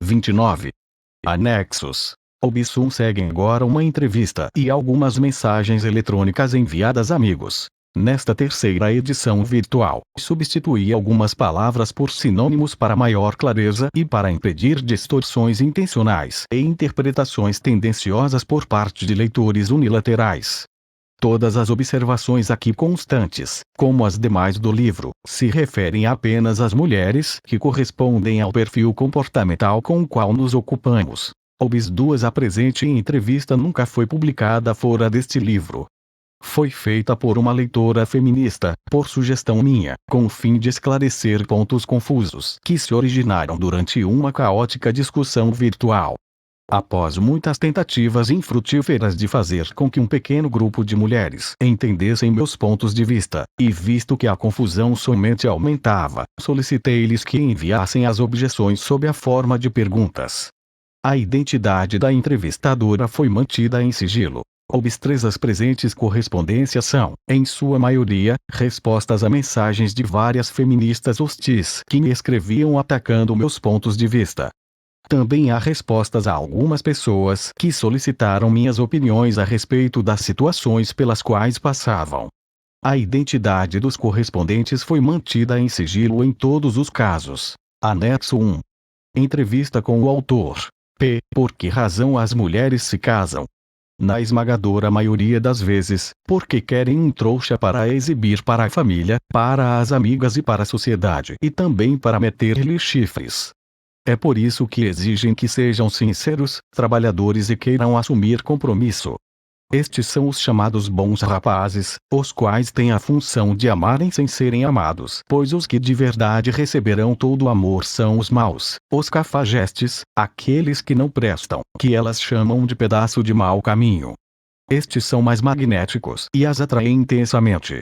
29. Anexos. Obsum segue agora uma entrevista e algumas mensagens eletrônicas enviadas a amigos. Nesta terceira edição virtual, substituí algumas palavras por sinônimos para maior clareza e para impedir distorções intencionais e interpretações tendenciosas por parte de leitores unilaterais. Todas as observações aqui constantes, como as demais do livro, se referem apenas às mulheres que correspondem ao perfil comportamental com o qual nos ocupamos. Obs 2 A presente entrevista nunca foi publicada fora deste livro. Foi feita por uma leitora feminista, por sugestão minha, com o fim de esclarecer pontos confusos que se originaram durante uma caótica discussão virtual. Após muitas tentativas infrutíferas de fazer com que um pequeno grupo de mulheres entendessem meus pontos de vista, e visto que a confusão somente aumentava, solicitei-lhes que enviassem as objeções sob a forma de perguntas. A identidade da entrevistadora foi mantida em sigilo. Obs 3 As presentes correspondências são, em sua maioria, respostas a mensagens de várias feministas hostis que me escreviam atacando meus pontos de vista. Também há respostas a algumas pessoas que solicitaram minhas opiniões a respeito das situações pelas quais passavam. A identidade dos correspondentes foi mantida em sigilo em todos os casos. Anexo 1. Entrevista com o autor. P. Por que razão as mulheres se casam? Na esmagadora maioria das vezes, porque querem um trouxa para exibir para a família, para as amigas e para a sociedade e também para meter-lhe chifres. É por isso que exigem que sejam sinceros, trabalhadores e queiram assumir compromisso. Estes são os chamados bons rapazes, os quais têm a função de amarem sem serem amados, pois os que de verdade receberão todo o amor são os maus, os cafajestes, aqueles que não prestam, que elas chamam de pedaço de mau caminho. Estes são mais magnéticos e as atraem intensamente.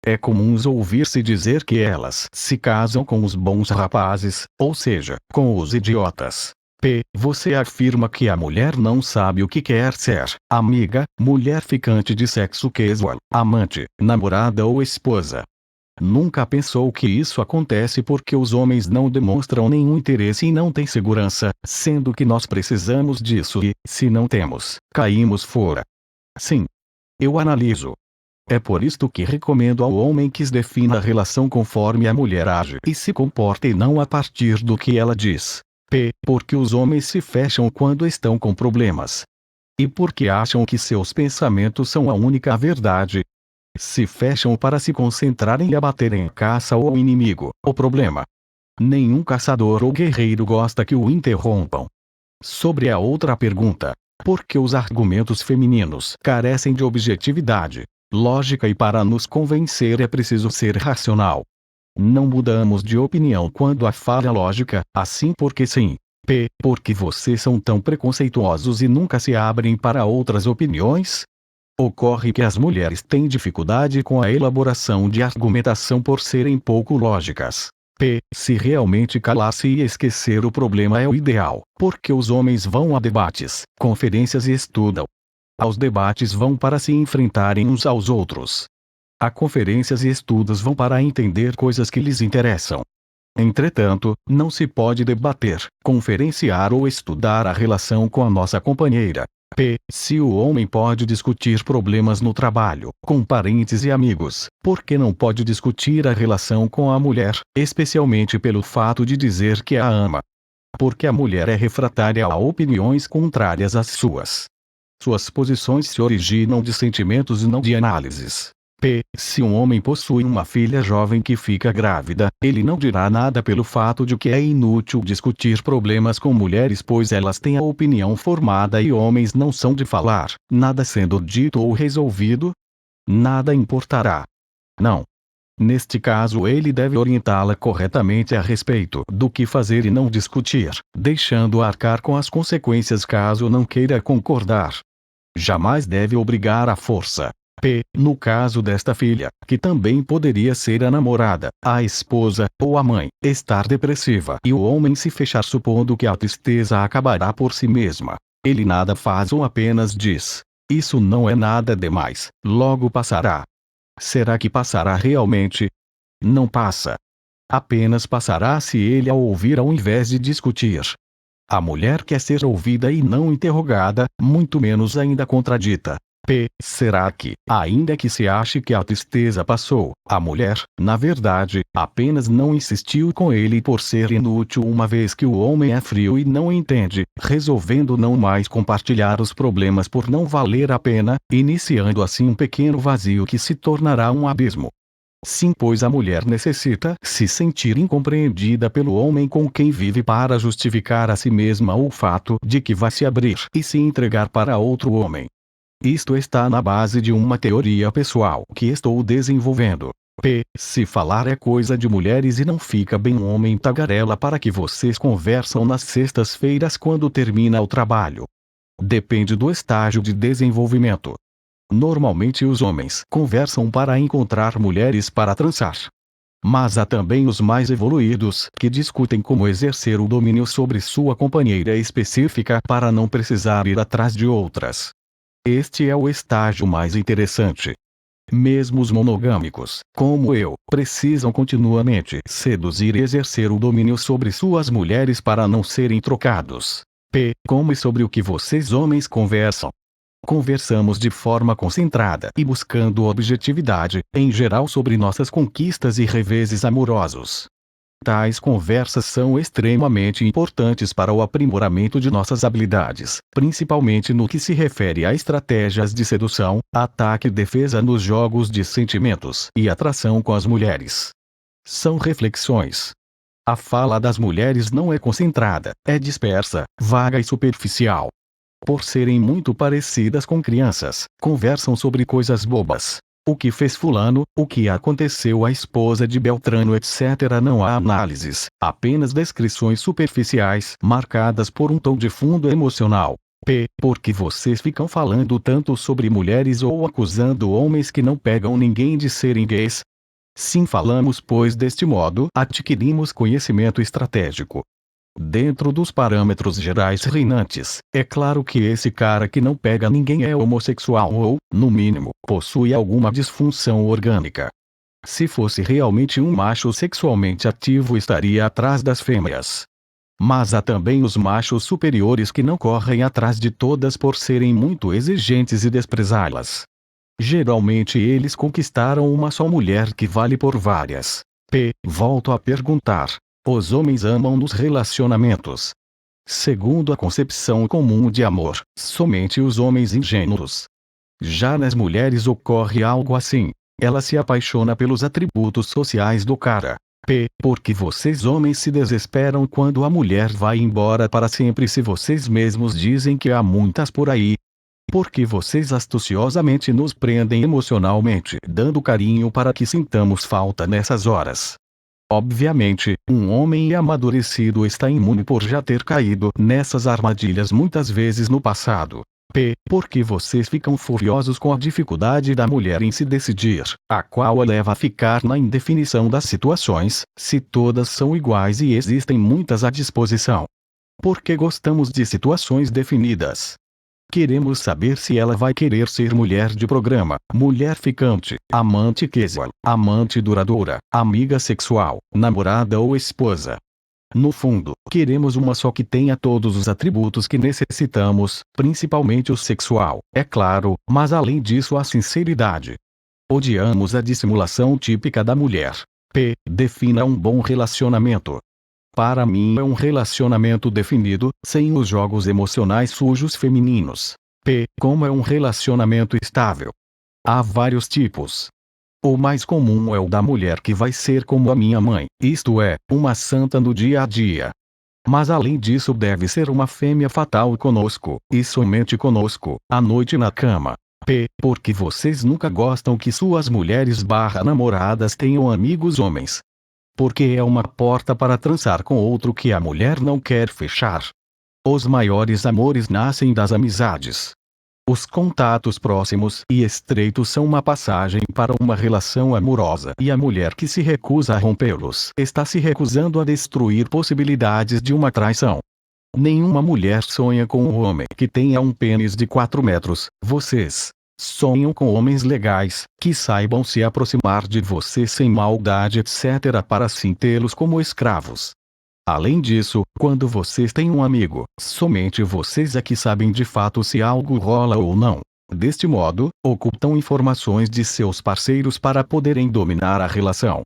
É comum ouvir-se dizer que elas se casam com os bons rapazes, ou seja, com os idiotas. P. Você afirma que a mulher não sabe o que quer ser: amiga, mulher ficante de sexo casual, amante, namorada ou esposa. Nunca pensou que isso acontece porque os homens não demonstram nenhum interesse e não têm segurança, sendo que nós precisamos disso e, se não temos, caímos fora. Sim. Eu analiso. É por isto que recomendo ao homem que defina a relação conforme a mulher age e se comporta e não a partir do que ela diz. P. Porque os homens se fecham quando estão com problemas. E porque acham que seus pensamentos são a única verdade. Se fecham para se concentrarem e abaterem a caça ou o inimigo, o problema. Nenhum caçador ou guerreiro gosta que o interrompam. Sobre a outra pergunta, porque os argumentos femininos carecem de objetividade, lógica e para nos convencer é preciso ser racional. Não mudamos de opinião quando há falha lógica, assim porque sim. P. Porque vocês são tão preconceituosos e nunca se abrem para outras opiniões? Ocorre que as mulheres têm dificuldade com a elaboração de argumentação por serem pouco lógicas. P. Se realmente calar-se e esquecer o problema é o ideal, porque os homens vão a debates, conferências e estudam. Aos debates vão para se enfrentarem uns aos outros. A conferências e estudos vão para entender coisas que lhes interessam. Entretanto, não se pode debater, conferenciar ou estudar a relação com a nossa companheira. P. Se o homem pode discutir problemas no trabalho, com parentes e amigos, por que não pode discutir a relação com a mulher, especialmente pelo fato de dizer que a ama? Porque a mulher é refratária a opiniões contrárias às suas. Suas posições se originam de sentimentos e não de análises. P. Se um homem possui uma filha jovem que fica grávida, ele não dirá nada pelo fato de que é inútil discutir problemas com mulheres pois elas têm a opinião formada e homens não são de falar, nada sendo dito ou resolvido? Nada importará. Não. Neste caso ele deve orientá-la corretamente a respeito do que fazer e não discutir, deixando arcar com as consequências caso não queira concordar. Jamais deve obrigar à força. P. No caso desta filha, que também poderia ser a namorada, a esposa, ou a mãe, estar depressiva e o homem se fechar supondo que a tristeza acabará por si mesma. Ele nada faz ou apenas diz: isso não é nada demais, logo passará. Será que passará realmente? Não passa. Apenas passará se ele a ouvir ao invés de discutir. A mulher quer ser ouvida e não interrogada, muito menos ainda contradita. Será que, ainda que se ache que a tristeza passou, a mulher, na verdade, apenas não insistiu com ele por ser inútil uma vez que o homem é frio e não entende, resolvendo não mais compartilhar os problemas por não valer a pena, iniciando assim um pequeno vazio que se tornará um abismo. Sim, pois a mulher necessita se sentir incompreendida pelo homem com quem vive para justificar a si mesma o fato de que vai se abrir e se entregar para outro homem. Isto está na base de uma teoria pessoal que estou desenvolvendo. Se falar é coisa de mulheres e não fica bem um homem tagarela para que vocês conversam nas sextas-feiras quando termina o trabalho. Depende do estágio de desenvolvimento. Normalmente os homens conversam para encontrar mulheres para transar. Mas há também os mais evoluídos que discutem como exercer o domínio sobre sua companheira específica para não precisar ir atrás de outras. Este é o estágio mais interessante. Mesmo os monogâmicos, como eu, precisam continuamente seduzir e exercer o domínio sobre suas mulheres para não serem trocados. Como e sobre o que vocês homens conversam? Conversamos de forma concentrada e buscando objetividade, em geral sobre nossas conquistas e reveses amorosos. Tais conversas são extremamente importantes para o aprimoramento de nossas habilidades, principalmente no que se refere a estratégias de sedução, ataque e defesa nos jogos de sentimentos e atração com as mulheres. São reflexões. A fala das mulheres não é concentrada, é dispersa, vaga e superficial. Por serem muito parecidas com crianças, conversam sobre coisas bobas. O que fez fulano, o que aconteceu à esposa de Beltrano, etc. Não há análises, apenas descrições superficiais, marcadas por um tom de fundo emocional. Por que vocês ficam falando tanto sobre mulheres ou acusando homens que não pegam ninguém de serem gays? Sim, falamos pois deste modo adquirimos conhecimento estratégico. Dentro dos parâmetros gerais reinantes, é claro que esse cara que não pega ninguém é homossexual ou, no mínimo, possui alguma disfunção orgânica. Se fosse realmente um macho sexualmente ativo, estaria atrás das fêmeas. Mas há também os machos superiores que não correm atrás de todas por serem muito exigentes e desprezá-las. Geralmente eles conquistaram uma só mulher que vale por várias. Volto a perguntar. Os homens amam nos relacionamentos. Segundo a concepção comum de amor, somente os homens ingênuos. Já nas mulheres ocorre algo assim. Ela se apaixona pelos atributos sociais do cara. Porque vocês homens se desesperam quando a mulher vai embora para sempre se vocês mesmos dizem que há muitas por aí. Porque vocês astuciosamente nos prendem emocionalmente, dando carinho para que sintamos falta nessas horas. Obviamente, um homem amadurecido está imune por já ter caído nessas armadilhas muitas vezes no passado. Porque vocês ficam furiosos com a dificuldade da mulher em se decidir, a qual a leva a ficar na indefinição das situações, se todas são iguais e existem muitas à disposição. Porque gostamos de situações definidas. Queremos saber se ela vai querer ser mulher de programa, mulher ficante, amante casual, amante duradoura, amiga sexual, namorada ou esposa. No fundo, queremos uma só que tenha todos os atributos que necessitamos, principalmente o sexual, é claro, mas além disso a sinceridade. Odiamos a dissimulação típica da mulher. Defina um bom relacionamento. Para mim é um relacionamento definido, sem os jogos emocionais sujos femininos. Como é um relacionamento estável? Há vários tipos. O mais comum é o da mulher que vai ser como a minha mãe, isto é, uma santa no dia a dia. Mas além disso deve ser uma fêmea fatal conosco, e somente conosco, à noite na cama. Porque vocês nunca gostam que suas mulheres/namoradas tenham amigos homens. Porque é uma porta para transar com outro que a mulher não quer fechar. Os maiores amores nascem das amizades. Os contatos próximos e estreitos são uma passagem para uma relação amorosa e a mulher que se recusa a rompê-los está se recusando a destruir possibilidades de uma traição. Nenhuma mulher sonha com um homem que tenha um pênis de 4 metros, vocês sonham com homens legais, que saibam se aproximar de você sem maldade etc. para assim tê-los como escravos. Além disso, quando vocês têm um amigo, somente vocês é que sabem de fato se algo rola ou não. Deste modo, ocultam informações de seus parceiros para poderem dominar a relação.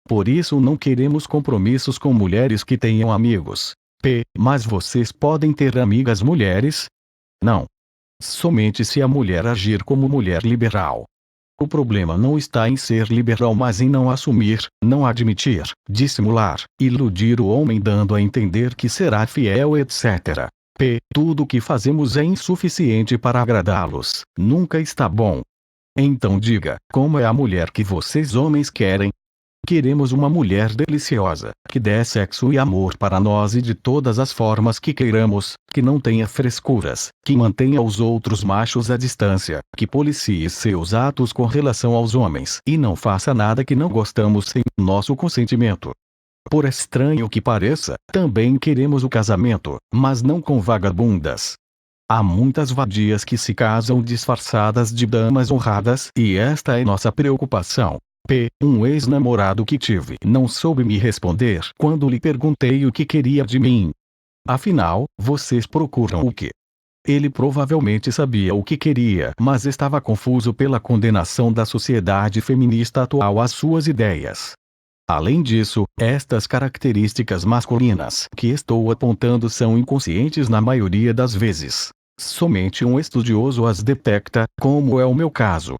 Por isso não queremos compromissos com mulheres que tenham amigos. Mas vocês podem ter amigas mulheres? Não. Somente se a mulher agir como mulher liberal. O problema não está em ser liberal, mas em não assumir, não admitir, dissimular, iludir o homem dando a entender que será fiel, etc. Tudo o que fazemos é insuficiente para agradá-los. Nunca está bom. Então diga, como é a mulher que vocês homens querem? Queremos uma mulher deliciosa, que dê sexo e amor para nós e de todas as formas que queiramos, que não tenha frescuras, que mantenha os outros machos à distância, que policie seus atos com relação aos homens e não faça nada que não gostamos sem nosso consentimento. Por estranho que pareça, também queremos o casamento, mas não com vagabundas. Há muitas vadias que se casam disfarçadas de damas honradas e esta é nossa preocupação. Um ex-namorado que tive não soube me responder quando lhe perguntei o que queria de mim. Afinal, vocês procuram o quê? Ele provavelmente sabia o que queria, mas estava confuso pela condenação da sociedade feminista atual às suas ideias. Além disso, estas características masculinas que estou apontando são inconscientes na maioria das vezes. Somente um estudioso as detecta, como é o meu caso.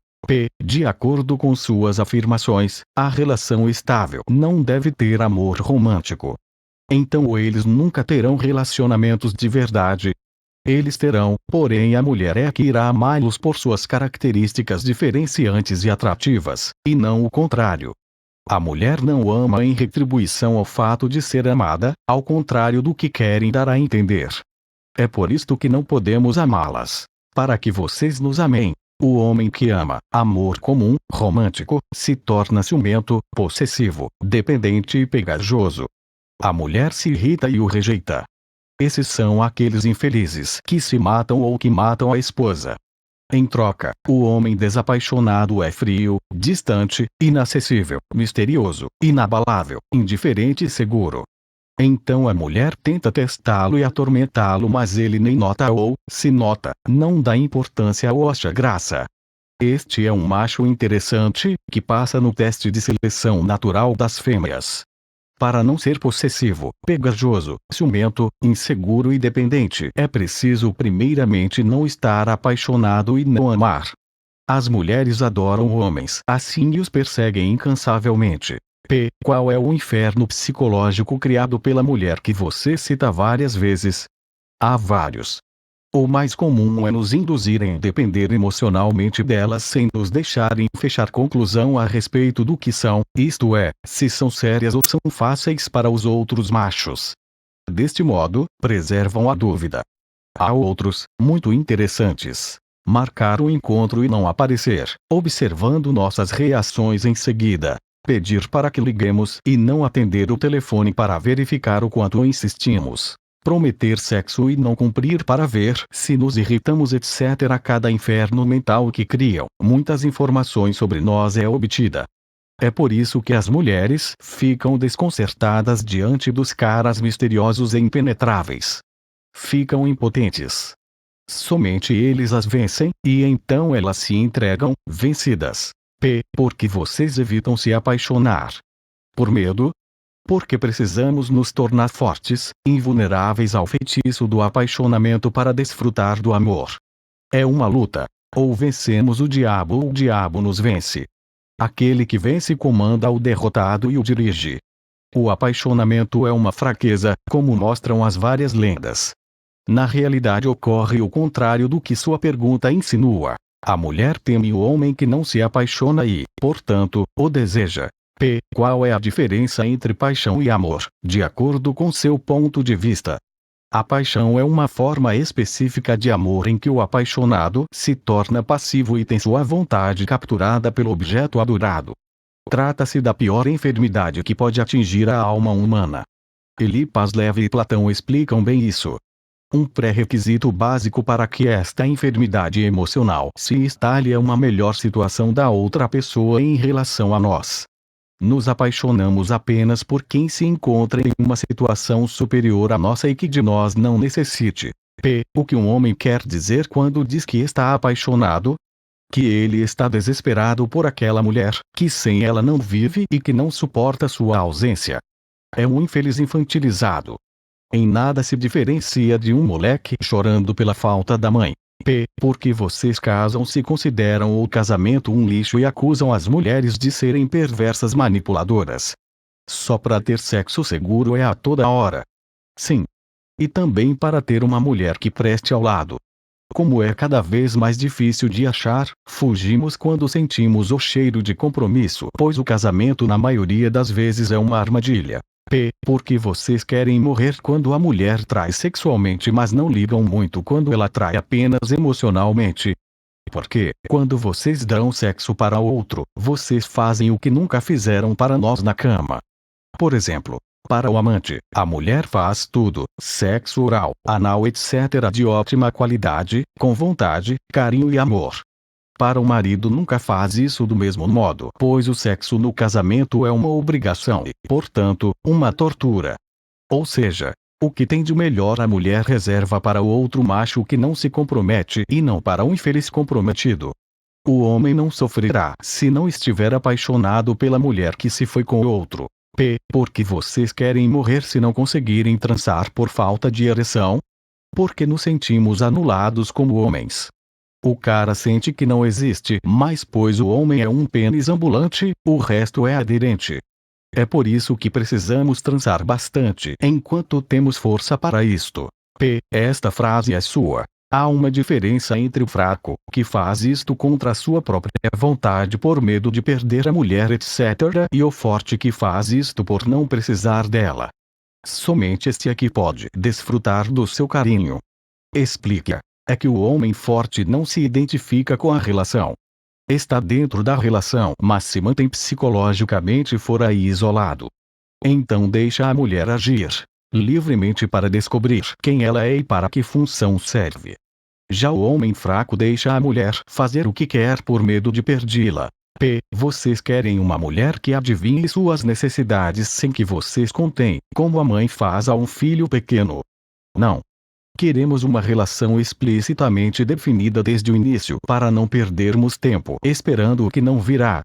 De acordo com suas afirmações, a relação estável não deve ter amor romântico. Então eles nunca terão relacionamentos de verdade. Eles terão, porém a mulher é a que irá amá-los por suas características diferenciantes e atrativas, e não o contrário. A mulher não ama em retribuição ao fato de ser amada, ao contrário do que querem dar a entender. É por isto que não podemos amá-las. Para que vocês nos amem. O homem que ama, amor comum, romântico, se torna ciumento, possessivo, dependente e pegajoso. A mulher se irrita e o rejeita. Esses são aqueles infelizes que se matam ou que matam a esposa. Em troca, o homem desapaixonado é frio, distante, inacessível, misterioso, inabalável, indiferente e seguro. Então a mulher tenta testá-lo e atormentá-lo, mas ele nem nota ou, se nota, não dá importância ou acha graça. Este é um macho interessante, que passa no teste de seleção natural das fêmeas. Para não ser possessivo, pegajoso, ciumento, inseguro e dependente, é preciso primeiramente não estar apaixonado e não amar. As mulheres adoram homens assim e os perseguem incansavelmente. Qual é o inferno psicológico criado pela mulher que você cita várias vezes? Há vários. O mais comum é nos induzirem a depender emocionalmente delas sem nos deixarem fechar conclusão a respeito do que são, isto é, se são sérias ou são fáceis para os outros machos. Deste modo, preservam a dúvida. Há outros, muito interessantes. Marcar o encontro e não aparecer, observando nossas reações em seguida. Pedir para que liguemos e não atender o telefone para verificar o quanto insistimos. Prometer sexo e não cumprir para ver se nos irritamos, etc. Cada inferno mental que criam, muitas informações sobre nós é obtida. É por isso que as mulheres ficam desconcertadas diante dos caras misteriosos e impenetráveis. Ficam impotentes. Somente eles as vencem, e então elas se entregam, vencidas. Porque vocês evitam se apaixonar. Por medo? Porque precisamos nos tornar fortes, invulneráveis ao feitiço do apaixonamento para desfrutar do amor. É uma luta. Ou vencemos o diabo ou o diabo nos vence. Aquele que vence comanda o derrotado e o dirige. O apaixonamento é uma fraqueza, como mostram as várias lendas. Na realidade ocorre o contrário do que sua pergunta insinua. A mulher teme o homem que não se apaixona e, portanto, o deseja. Qual é a diferença entre paixão e amor, de acordo com seu ponto de vista? A paixão é uma forma específica de amor em que o apaixonado se torna passivo e tem sua vontade capturada pelo objeto adorado. Trata-se da pior enfermidade que pode atingir a alma humana. Elie Paslev e Platão explicam bem isso. Um pré-requisito básico para que esta enfermidade emocional se instale é uma melhor situação da outra pessoa em relação a nós. Nos apaixonamos apenas por quem se encontra em uma situação superior à nossa e que de nós não necessite. O que um homem quer dizer quando diz que está apaixonado? Que ele está desesperado por aquela mulher, que sem ela não vive e que não suporta sua ausência. É um infeliz infantilizado. Em nada se diferencia de um moleque chorando pela falta da mãe. Porque vocês casam-se e consideram o casamento um lixo e acusam as mulheres de serem perversas manipuladoras. Só para ter sexo seguro é a toda hora. Sim. E também para ter uma mulher que preste ao lado. Como é cada vez mais difícil de achar, fugimos quando sentimos o cheiro de compromisso, pois o casamento na maioria das vezes é uma armadilha. Porque vocês querem morrer quando a mulher trai sexualmente, mas não ligam muito quando ela trai apenas emocionalmente. Porque, quando vocês dão sexo para outro, vocês fazem o que nunca fizeram para nós na cama. Por exemplo, para o amante, a mulher faz tudo, sexo oral, anal etc. de ótima qualidade, com vontade, carinho e amor. Para o marido nunca faz isso do mesmo modo, pois o sexo no casamento é uma obrigação e, portanto, uma tortura. Ou seja, o que tem de melhor a mulher reserva para o outro macho que não se compromete e não para o infeliz comprometido. O homem não sofrerá se não estiver apaixonado pela mulher que se foi com o outro. Porque vocês querem morrer se não conseguirem transar por falta de ereção? Porque nos sentimos anulados como homens. O cara sente que não existe mais, pois o homem é um pênis ambulante, o resto é aderente. É por isso que precisamos transar bastante enquanto temos força para isto. Esta frase é sua. Há uma diferença entre o fraco, que faz isto contra a sua própria vontade por medo de perder a mulher etc. e o forte que faz isto por não precisar dela. Somente este aqui pode desfrutar do seu carinho. Explica. É que o homem forte não se identifica com a relação. Está dentro da relação, mas se mantém psicologicamente fora e isolado. Então deixa a mulher agir livremente para descobrir quem ela é e para que função serve. Já o homem fraco deixa a mulher fazer o que quer por medo de perdê-la. Vocês querem uma mulher que adivinhe suas necessidades sem que vocês contêm, como a mãe faz a um filho pequeno. Não. Queremos uma relação explicitamente definida desde o início para não perdermos tempo esperando o que não virá.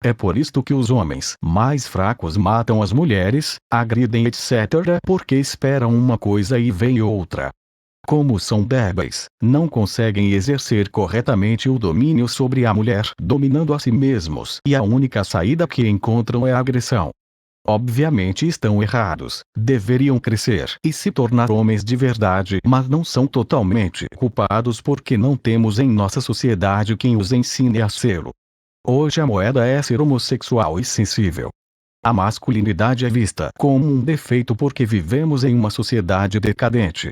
É por isto que os homens mais fracos matam as mulheres, agridem etc. porque esperam uma coisa e vem outra. Como são débeis, não conseguem exercer corretamente o domínio sobre a mulher, dominando a si mesmos, e a única saída que encontram é a agressão. Obviamente estão errados, deveriam crescer e se tornar homens de verdade, mas não são totalmente culpados porque não temos em nossa sociedade quem os ensine a ser-lo. Hoje a moeda é ser homossexual e sensível. A masculinidade é vista como um defeito porque vivemos em uma sociedade decadente.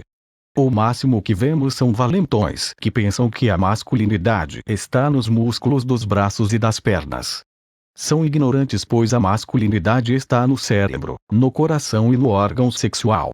O máximo que vemos são valentões que pensam que a masculinidade está nos músculos dos braços e das pernas. São ignorantes, pois a masculinidade está no cérebro, no coração e no órgão sexual.